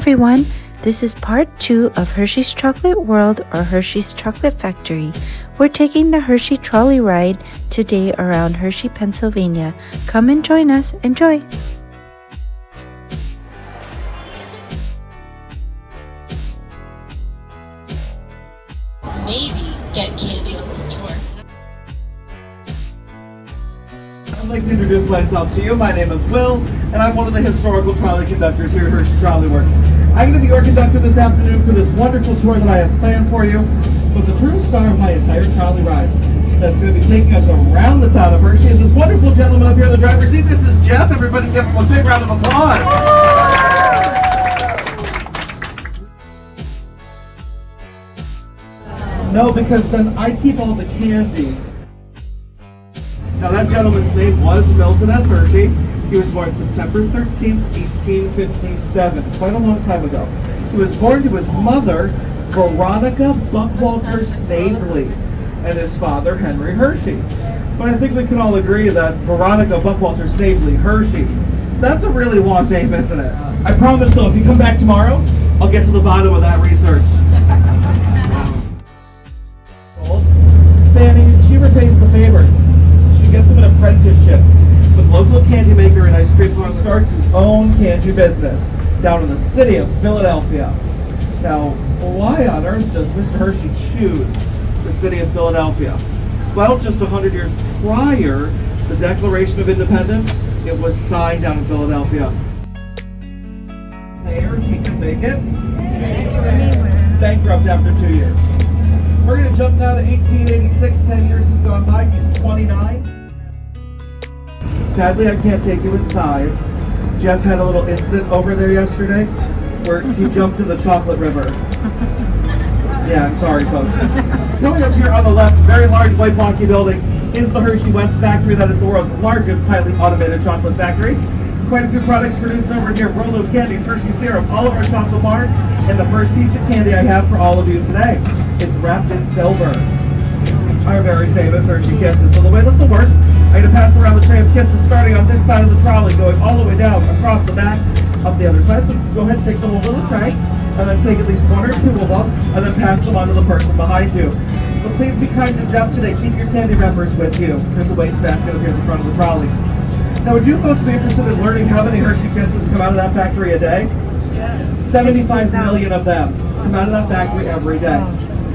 everyone, this is part 2 of Hershey's Chocolate World or Hershey's Chocolate Factory. We're taking the Hershey trolley ride today around Hershey, Pennsylvania. Come and join us. Enjoy! Maybe get candy on this tour. I'd like to introduce myself to you. My name is Will, and I'm one of the historical trolley conductors here at Hershey Trolley Works. I'm going to be your conductor this afternoon for this wonderful tour that I have planned for you. But the true star of my entire trolley ride that's going to be taking us around the town of Hershey is this wonderful gentleman up here in the driver's seat. This is Jeff. Everybody give him a big round of applause. No, because then I keep all the candy. Now that gentleman's name was Milton S. Hershey. He was born September 13th, 1857, quite a long time ago. He was born to his mother, Veronica Buckwalter Snavely, and his father, Henry Hershey. But I think we can all agree that Veronica Buckwalter Snavely Hershey, that's a really long name, isn't it? I promise though, if you come back tomorrow, I'll get to the bottom of that research. Fanny, she repays the favor. She gets him an apprenticeship with local candy maker and ice cream and starts his own candy business down in the city of Philadelphia. Now, why on earth does Mr. Hershey choose the city of Philadelphia? Well, just 100 years prior, the Declaration of Independence, it was signed down in Philadelphia. There, he can make it. Bankrupt after 2 years. We're going to jump now to 1886, 10 years has gone by, he's 29. Sadly, I can't take you inside. Jeff had a little incident over there yesterday where he jumped in the chocolate river. Yeah, I'm sorry, folks. Going up here on the left, very large white blocky building, is the Hershey West factory. That is the world's largest highly automated chocolate factory. Quite a few products produced over here. Rolo candies, Hershey syrup, all of our chocolate bars, and the first piece of candy I have for all of you today. It's wrapped in silver. Our very famous Hershey Kisses. So the way this will work, I'm going to pass around the tray of kisses starting on this side of the trolley, going all the way down, across the back, up the other side. So go ahead and take the whole little tray, and then take at least one or two of them, and then pass them on to the person behind you. But please be kind to Jeff today. Keep your candy wrappers with you. There's a wastebasket up here at the front of the trolley. Now, would you folks be interested in learning how many Hershey Kisses come out of that factory a day? Yes. 75 million of them come out of that factory every day.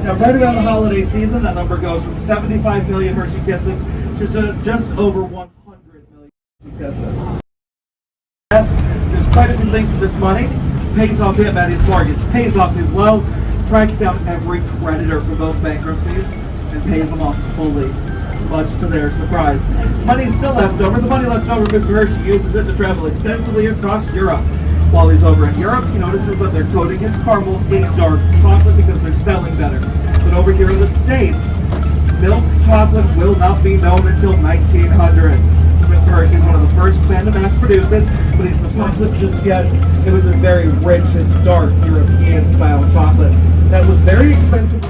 Now, right around the holiday season, that number goes from 75 million Hershey Kisses to just over 100 million Hershey Kisses. There's quite a few things with this money. Pays off Aunt Mattie's mortgage, pays off his loan, tracks down every creditor for both bankruptcies, and pays them off fully, much to their surprise. Money's still left over. The money left over, Mr. Hershey uses it to travel extensively across Europe. While he's over in Europe, he notices that they're coating his caramels in dark chocolate because they're selling better. But over here in the States, milk chocolate will not be known until 1900. Mr. Hershey's one of the first men to mass produce it, but he's the first that just yet. It was this very rich and dark European style chocolate that was very expensive.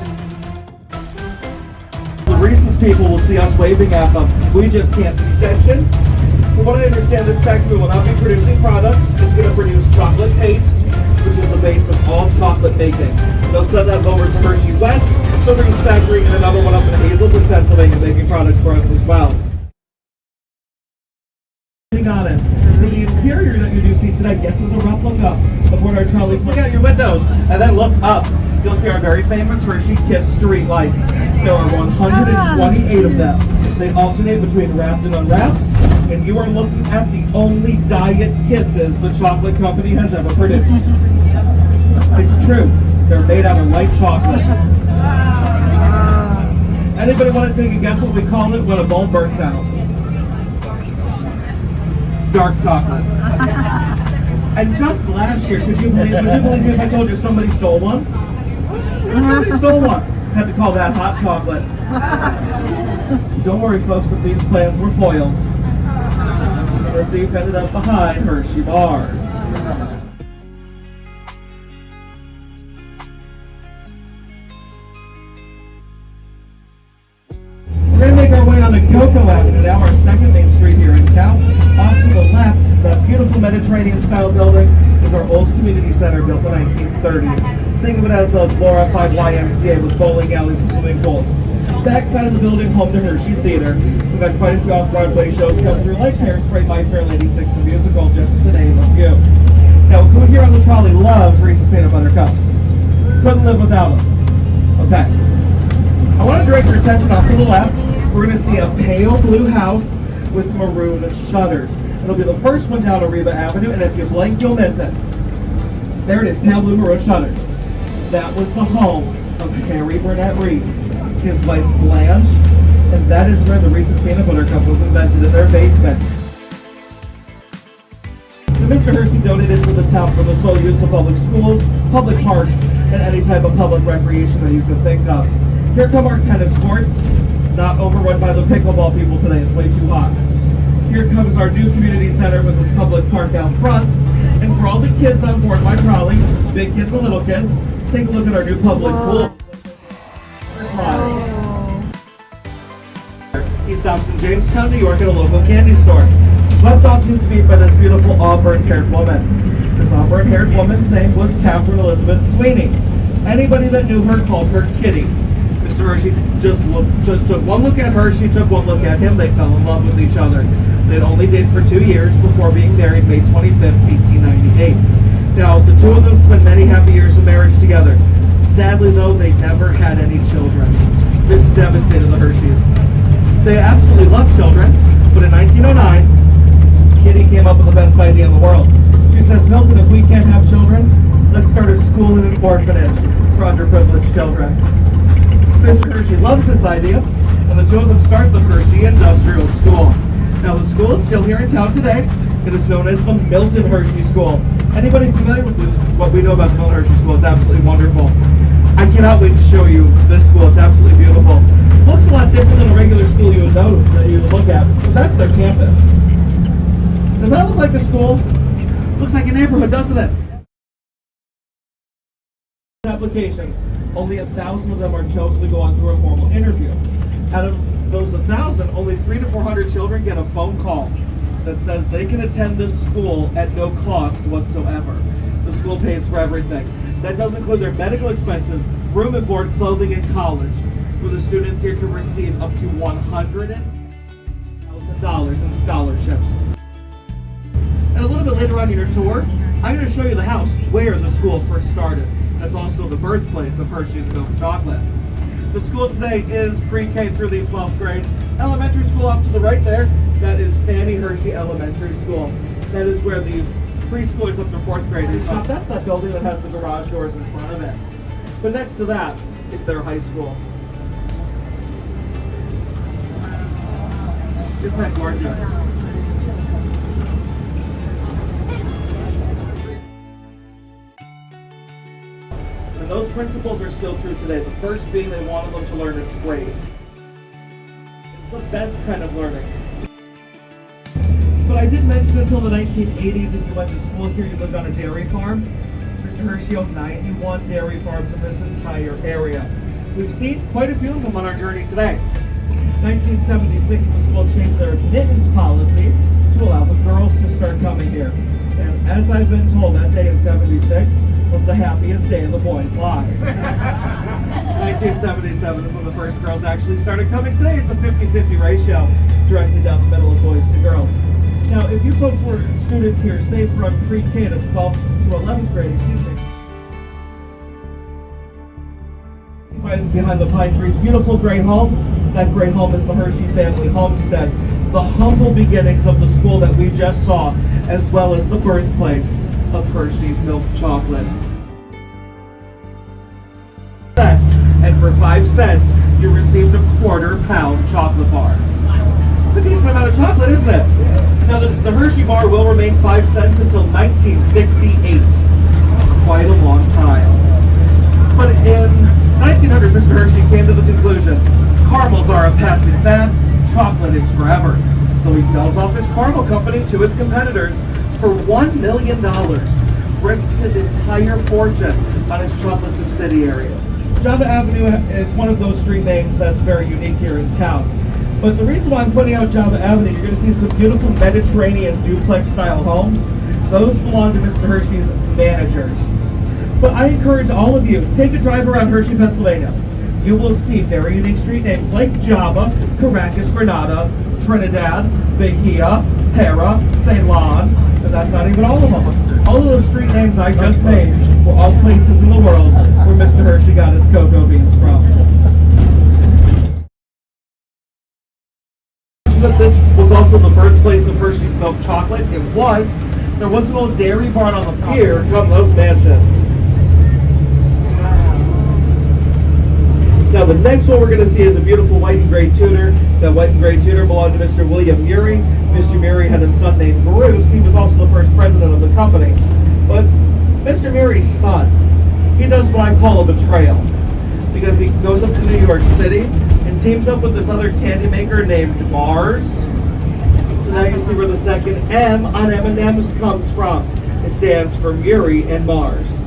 The Reese's people will see us waving at them. We just can't see extension. From what I understand, this factory will not be producing products. It's going to produce chocolate paste, which is the base of all chocolate baking. They'll send that over to Hershey West, the Reese factory, and another one up in Hazelton, Pennsylvania, making products for us as well. On it. So the interior that you do see today, yes, is a replica of what our trolley. Look out your windows and then look up. You'll see our very famous Hershey Kiss street lights. There are 128 of them. They alternate between wrapped and unwrapped, and you are looking at the only diet kisses the chocolate company has ever produced. It's true. They're made out of light chocolate. Anybody want to take a guess what we call it when a bulb burns out? Dark chocolate. And just last year, would you believe me if I told you somebody stole one? Somebody stole one. Had to call that hot chocolate. Don't worry, folks, that these plans were foiled. The thief ended up behind Hershey bars. We're going to make our way on to Cocoa Avenue now, our second main street here in town. Off to the left, that beautiful Mediterranean-style building is our old community center built in the 1930s. Think of it as a glorified YMCA with bowling alleys and swimming pools. Backside of the building, home to Hershey Theater. We've had quite a few off-Broadway shows come through, like Hairspray, My Fair Lady 6, the musical, just to name a few. Now, who here on the trolley loves Reese's Peanut Butter Cups? Couldn't live without them. Okay. I want to direct your attention off to the left. We're going to see a pale blue house with maroon shutters. It'll be the first one down Ariba Avenue, and if you blink, you'll miss it. There it is, pale blue maroon shutters. That was the home of Harry Burnett Reese, his wife Blanche, and that is where the Reese's Peanut Butter Cup was invented, in their basement. So Mr. Hershey donated to the town for the sole use of public schools, public parks, and any type of public recreation that you could think of. Here come our tennis courts, not overrun by the pickleball people today, it's way too hot. Here comes our new community center with its public park out front. And for all the kids on board my trolley, big kids and little kids, take a look at our new public pool. He stops in Jamestown, New York at a local candy store. Swept off his feet by this beautiful auburn-haired woman. This auburn-haired woman's name was Catherine Elizabeth Sweeney. Anybody that knew her called her Kitty. Mr. Hershey just took one look at her, she took one look at him, they fell in love with each other. They'd only dated for 2 years before being married May 25th, 1898. Now, the two of them spent many happy years of marriage together. Sadly, though, they never had any children. This devastated the Hersheys. They absolutely loved children, but in 1909, Kitty came up with the best idea in the world. She says, Milton, if we can't have children, let's start a school and an orphanage for underprivileged children. Mr. Hershey loves this idea, and the two of them start the Hershey Industrial School. Now, the school is still here in town today. It is known as the Milton Hershey School. Anybody familiar with what we know about the Milton Hershey School? It's absolutely wonderful. I cannot wait to show you this school. It's absolutely beautiful. It looks a lot different than a regular school you would know that you would look at. But that's their campus. Does that look like a school? Looks like a neighborhood, doesn't it? Applications. Only 1,000 of them are chosen to go on through a formal interview. Out of those 1,000, only 300 to 400 children get a phone call that says they can attend this school at no cost whatsoever. The school pays for everything. That does include their medical expenses, room and board, clothing, and college, where the students here can receive up to $100,000 in scholarships. And a little bit later on in your tour, I'm going to show you the house where the school first started. That's also the birthplace of Hershey's milk chocolate. The school today is pre-K through the 12th grade. Elementary school off to the right there, that is Fannie Hershey Elementary School. That is where the preschoolers up to 4th grade shop. That's that building that has the garage doors in front of it. But next to that is their high school. Isn't that gorgeous? And those principles are still true today. The first being they wanted them to learn a trade. It's the best kind of learning. But I did mention until the 1980s, if you went to school here, you lived on a dairy farm. Mr. Hershey owned 91 dairy farms in this entire area. We've seen quite a few of them on our journey today. 1976, the school changed their admittance policy to allow the girls to start coming here. And as I've been told, that day in 76 was the happiest day in the boys' lives. 1977 is when the first girls actually started coming. Today it's a 50-50 ratio, directly down the middle of boys to girls. Now, if you folks were students here, say from pre-K to 12th to 11th grade, excuse me, behind the pine trees, beautiful gray home. That gray home is the Hershey family homestead. The humble beginnings of the school that we just saw, as well as the birthplace of Hershey's milk chocolate. And for 5 cents, you received a quarter-pound chocolate bar. A decent amount of chocolate, isn't it? Now, the Hershey bar will remain 5 cents until 1968. Quite a long time. But in 1900, Mr. Hershey came to the conclusion, caramels are a passing fad, chocolate is forever. So he sells off his caramel company to his competitors for $1 million. Risks his entire fortune on his chocolate subsidiary. Java Avenue is one of those street names that's very unique here in town. But the reason why I'm pointing out Java Avenue, you're going to see some beautiful Mediterranean duplex-style homes. Those belong to Mr. Hershey's managers. But I encourage all of you, take a drive around Hershey, Pennsylvania. You will see very unique street names like Java, Caracas, Granada, Trinidad, Bahia, Hera, Ceylon, and that's not even all of them. All of those street names I just named were all places in the world where Mr. Hershey got his cocoa beans from. But this was also the birthplace of Hershey's milk chocolate. It was. There was an old dairy barn on the pier. Come those mansions. Now the next one we're going to see is a beautiful white and gray Tudor. That white and gray Tudor belonged to Mr. William Murray. Mr. Murray had a son named Bruce. He was also the first president of the company. But Mr. Murray's son, he does what I call a betrayal. Because he goes up to New York City and teams up with this other candy maker named Mars. So now you see where the second M on M&M's comes from. It stands for Murray and Mars.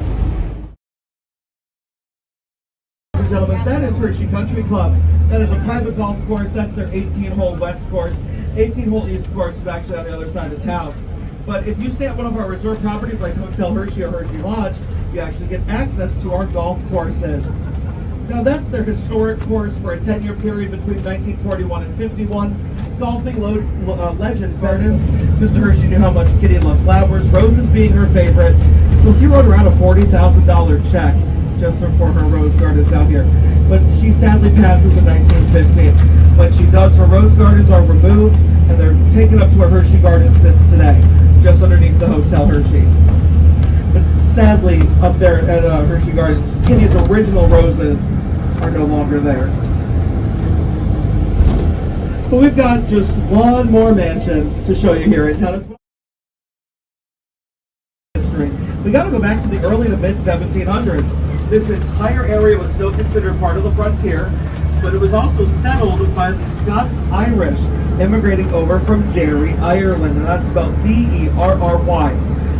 Gentlemen, that is Hershey Country Club. That is a private golf course. That's their 18-hole west course. 18-hole east course is actually on the other side of town. But if you stay at one of our resort properties like Hotel Hershey or Hershey Lodge, you actually get access to our golf courses. Now that's their historic course for a 10-year period between 1941 and 51. Golfing legend Gardens. Mr. Hershey knew how much Kitty loved flowers, roses being her favorite. So he wrote around a $40,000 check just for her rose gardens out here. But she sadly passes in 1915. When she does, her rose gardens are removed and they're taken up to where Hershey Garden sits today, just underneath the Hotel Hershey. But sadly, up there at Hershey Gardens, Kitty's original roses are no longer there. But we've got just one more mansion to show you here in town. It's history. We got to go back to the early to mid 1700s. This entire area was still considered part of the frontier, but it was also settled by the Scots-Irish immigrating over from Derry, Ireland, and that's spelled D-E-R-R-Y.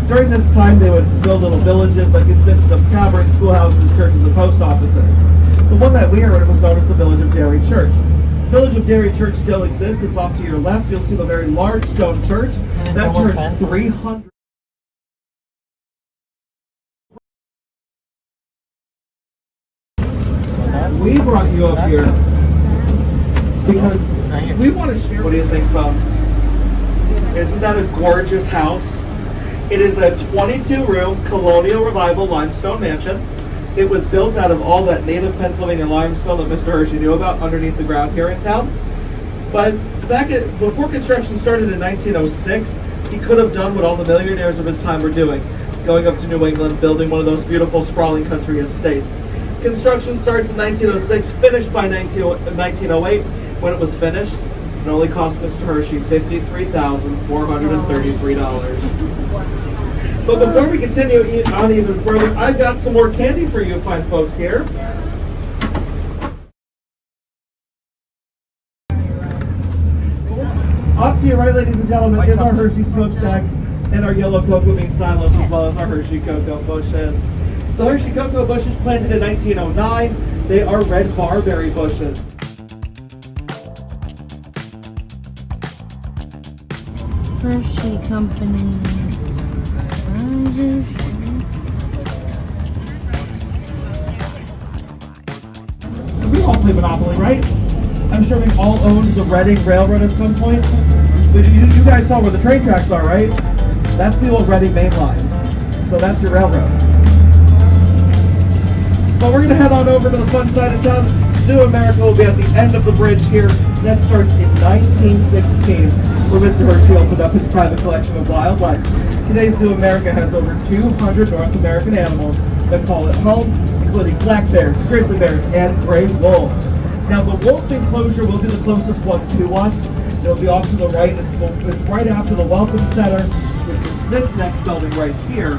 During this time, they would build little villages that consisted of taverns, schoolhouses, churches, and post offices. The one that we are in was known as the Village of Derry Church. The Village of Derry Church still exists. It's off to your left. You'll see the very large stone church. That turns 300. We brought you up here because we want to share. What do you think, folks? Isn't that a gorgeous house? It is a 22-room colonial revival limestone mansion. It was built out of all that native Pennsylvania limestone that Mr. Hershey knew about underneath the ground here in town. But before construction started in 1906, he could have done what all the millionaires of his time were doing, going up to New England, building one of those beautiful sprawling country estates. Construction starts in 1906, finished by 1908. When it was finished, it only cost Mr. Hershey $53,433. But before we continue on even further, I've got some more candy for you fine folks here. Off to your right, ladies and gentlemen, is our Hershey smokestacks and our yellow cocoa bean silos, as well as our Hershey cocoa bushes. The Hershey cocoa bushes planted in 1909, they are red barberry bushes. Hershey Company. We all play Monopoly, right? I'm sure we've all owned the Reading Railroad at some point. You guys saw where the train tracks are, right? That's the old Reading main line. So that's your railroad. But we're going to head on over to the fun side of town. Zoo America will be at the end of the bridge here. That starts in 1916, where Mr. Hershey opened up his private collection of wildlife. Today, Zoo America has over 200 North American animals that call it home, including black bears, grizzly bears, and gray wolves. Now, the wolf enclosure will be the closest one to us. It'll be off to the right. It's right after the Welcome Center, which is this next building right here.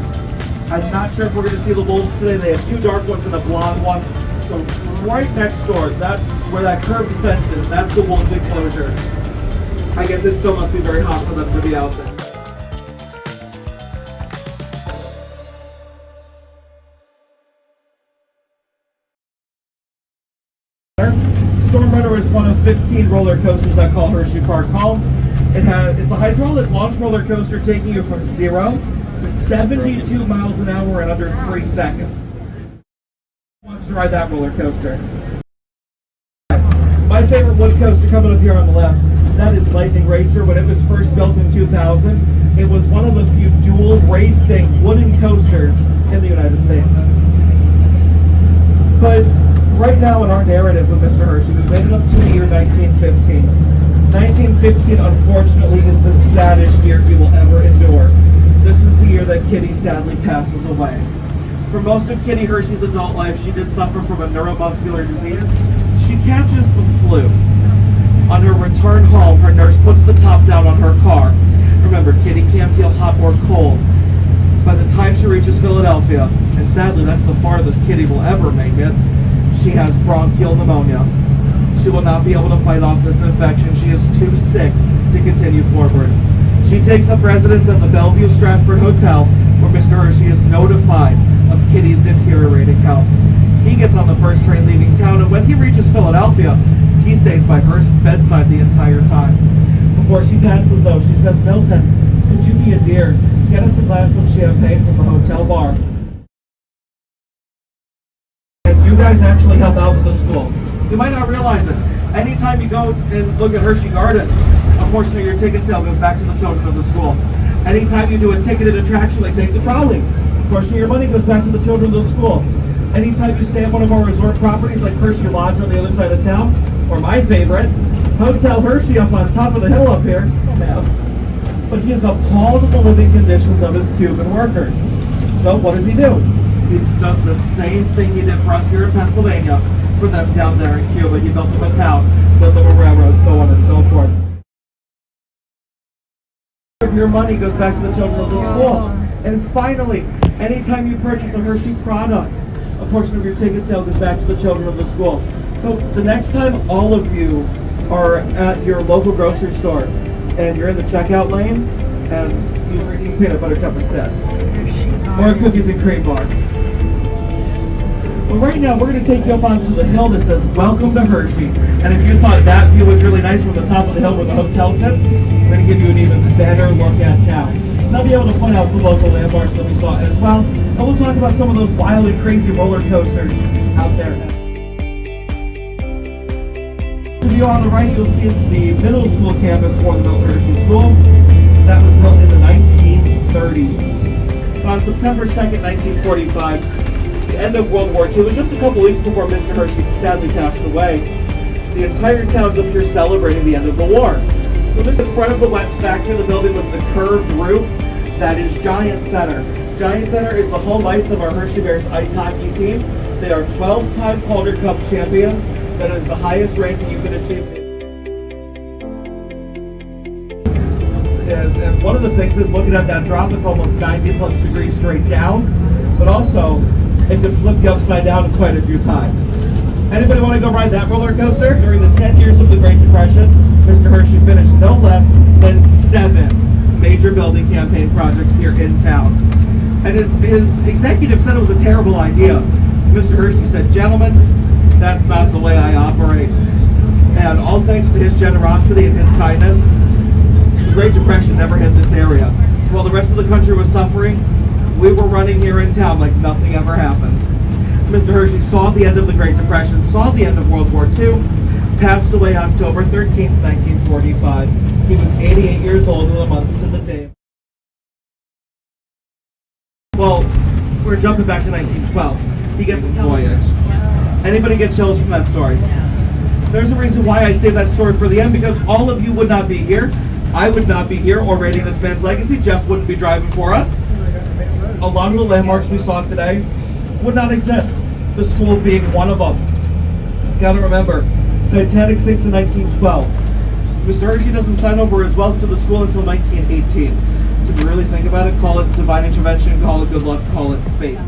I'm not sure if we're going to see the wolves today. They have two dark ones and a blonde one. So right next door, where that curved fence is, that's the wolf enclosure. I guess it still must be very hot for them to be out there. Storm Critter is one of 15 roller coasters that call Hershey Park home. It's a hydraulic launch roller coaster taking you from 0 to 72 miles an hour in under 3 seconds. Who wants to ride that roller coaster? My favorite wood coaster coming up here on the left, that is Lightning Racer. When it was first built in 2000, it was one of the few dual racing wooden coasters in the United States. But right now in our narrative with Mr. Hershey, we've made it up to the year 1915. 1915, unfortunately, is the saddest year we will ever endure. This is the year that Kitty sadly passes away. For most of Kitty Hershey's adult life, she did suffer from a neuromuscular disease. She catches the flu. On her return home, her nurse puts the top down on her car. Remember, Kitty can't feel hot or cold. By the time she reaches Philadelphia, and sadly that's the farthest Kitty will ever make it, she has bronchial pneumonia. She will not be able to fight off this infection. She is too sick to continue forward. She takes up residence at the Bellevue Stratford Hotel, where Mr. Hershey is notified of Kitty's deteriorating health. He gets on the first train leaving town, and when he reaches Philadelphia, he stays by her bedside the entire time. Before she passes, though, she says, "Milton, could you be a dear? Get us a glass of champagne from the hotel bar." And you guys actually help out with the school. You might not realize it. Anytime you go and look at Hershey Gardens, a portion of your ticket sale goes back to the children of the school. Anytime you do a ticketed attraction like take the trolley, a portion of your money goes back to the children of the school. Anytime you stay at one of our resort properties like Hershey Lodge on the other side of town, or my favorite, Hotel Hershey up on top of the hill up here. But he is appalled at the living conditions of his Cuban workers. So what does he do? He does the same thing he did for us here in Pennsylvania for them down there in Cuba. He built them a town, built them a railroad, so on and so forth. Your money goes back to the children of the school. And finally, anytime you purchase a Hershey product, a portion of your ticket sale goes back to the children of the school. So the next time all of you are at your local grocery store and you're in the checkout lane and you see peanut butter cup instead, or a cookies and cream bar. Well, right now we're going to take you up onto the hill that says "Welcome to Hershey." And if you thought that view was really nice from the top of the hill where the hotel sits, we're going to give you an even better look at town. And I'll be able to point out some local landmarks that we saw as well. And we'll talk about some of those wild and crazy roller coasters out there. The view on the right, you'll see the middle school campus for the Milton Hershey School. That was built in the 1930s. But on September 2nd, 1945, the end of World War II, it was just a couple weeks before Mr. Hershey sadly passed away. The entire town's up here celebrating the end of the war. So this is in front of the West Factory, the building with the curved roof, that is Giant Center. Giant Center is the home ice of our Hershey Bears ice hockey team. They are 12-time Calder Cup champions. That is the highest ranking you can achieve. And one of the things is looking at that drop, it's almost 90 plus degrees straight down, but also it could flip you upside down quite a few times. Anybody want to go ride that roller coaster? During the 10 years of the Great Depression, Mr. Hershey finished no less than 7 major building campaign projects here in town. And his executive said it was a terrible idea. Mr. Hershey said, "Gentlemen, that's not the way I operate." And all thanks to his generosity and his kindness, the Great Depression never hit this area. So while the rest of the country was suffering, we were running here in town like nothing ever happened. Mr. Hershey saw the end of the Great Depression, saw the end of World War II, passed away October 13th, 1945. He was 88 years old in a month to the day. Well, we're jumping back to 1912. He gets a voyage. Anybody get chills from that story? There's a reason why I saved that story for the end, because all of you would not be here. I would not be here or rating this man's legacy. Jeff wouldn't be driving for us. A lot of the landmarks we saw today would not exist. The school being one of them. You gotta remember, Titanic sinks in 1912. Mr. Hershey doesn't sign over his wealth to the school until 1918. So if you really think about it, call it divine intervention, call it good luck, call it fate.